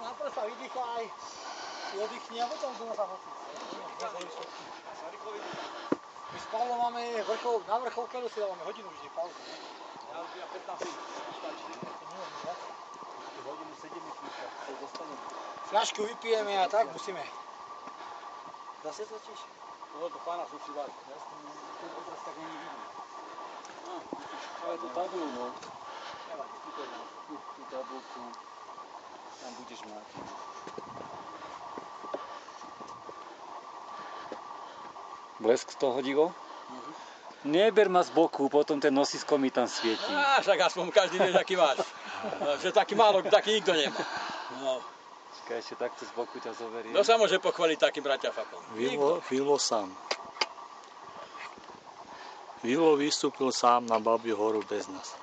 Najprv sa vydýchla aj si oddychni a potom doma sa mocí. My s Pavlom máme na vrcholke si dávame hodinu vždy pauzu. Ja 15 minút stačí. Hodinu 7 minút sa dostaneme. Fľašku vypijeme a tak musíme. Zase točíš? To pána som si vážil. Ten obraz tak není vidno. Ale tú tabulu, no. Tú tabulku tam budeš mať. Blesk z toho divo? Neber ma z boku, potom ten nosisko mi tam svieti. Však aspoň každý vie, aký máš. Že taký málo, taký nikto nemá. No. Čakaj, ešte takto z boku ťa zoberiem. Kto sa môže pochváliť takým bratia Fakom? Vilo sám. Vilo vystúpil sám na Babiu horu bez nás.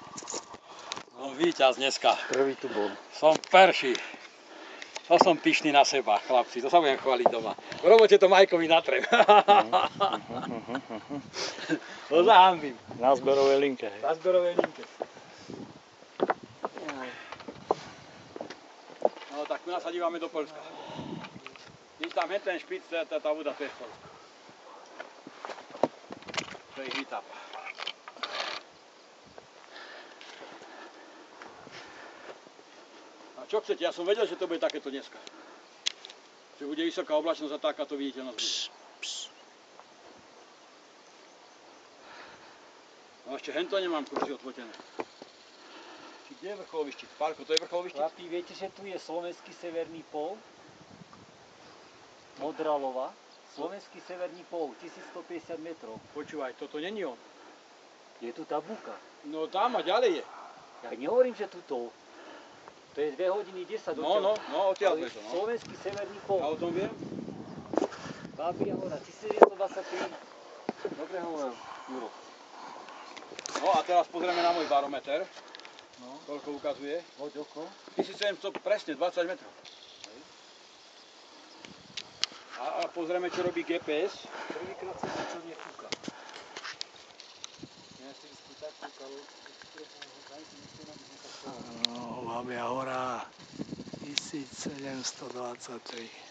Som víťaz dneska. Prvý tu bol. Som perší. To som pyšný na seba, chlapci. To sa budem chváliť doma. V robote to Majkovi natrem. To zahambím. Na zberovej linke. Hej. Na zberovej linke. No tak tu nás sa dívame do Poľska. Vidíš tam ten špic, tá voda, to je Poľsko. To je Hitap. A čo chcete? Ja som vedel, že to bude takéto dneska. Že bude vysoká oblačnosť a takáto viditeľnosť bude. No ešte hento nemám kurzy odfotené. Či kde je vrcholovište? Pálko, to je vrcholovište? Chlapi, viete, že tu je slovenský severný pól? Modralova. Slovenský severný pól, 1150 metrov. Počúvaj, toto není on. Je tu tabúka. No tam a ďalej je. Ja nehovorím, že tuto. To je 2 hodiny 10 No, odtiaľ Ale je to. No. slovenský severný pól. A o tom viem? Babia hora, 1923. Dobre hovoril, Juro. No a teraz pozrieme na môj barometer. No. Koľko ukazuje? Hoď oko. 1700, presne, 20 metrov. A pozrieme, čo robí GPS. Prvýkrát som sa čo nekúka. Ja si tak kúkal. No, Babia hora 1723.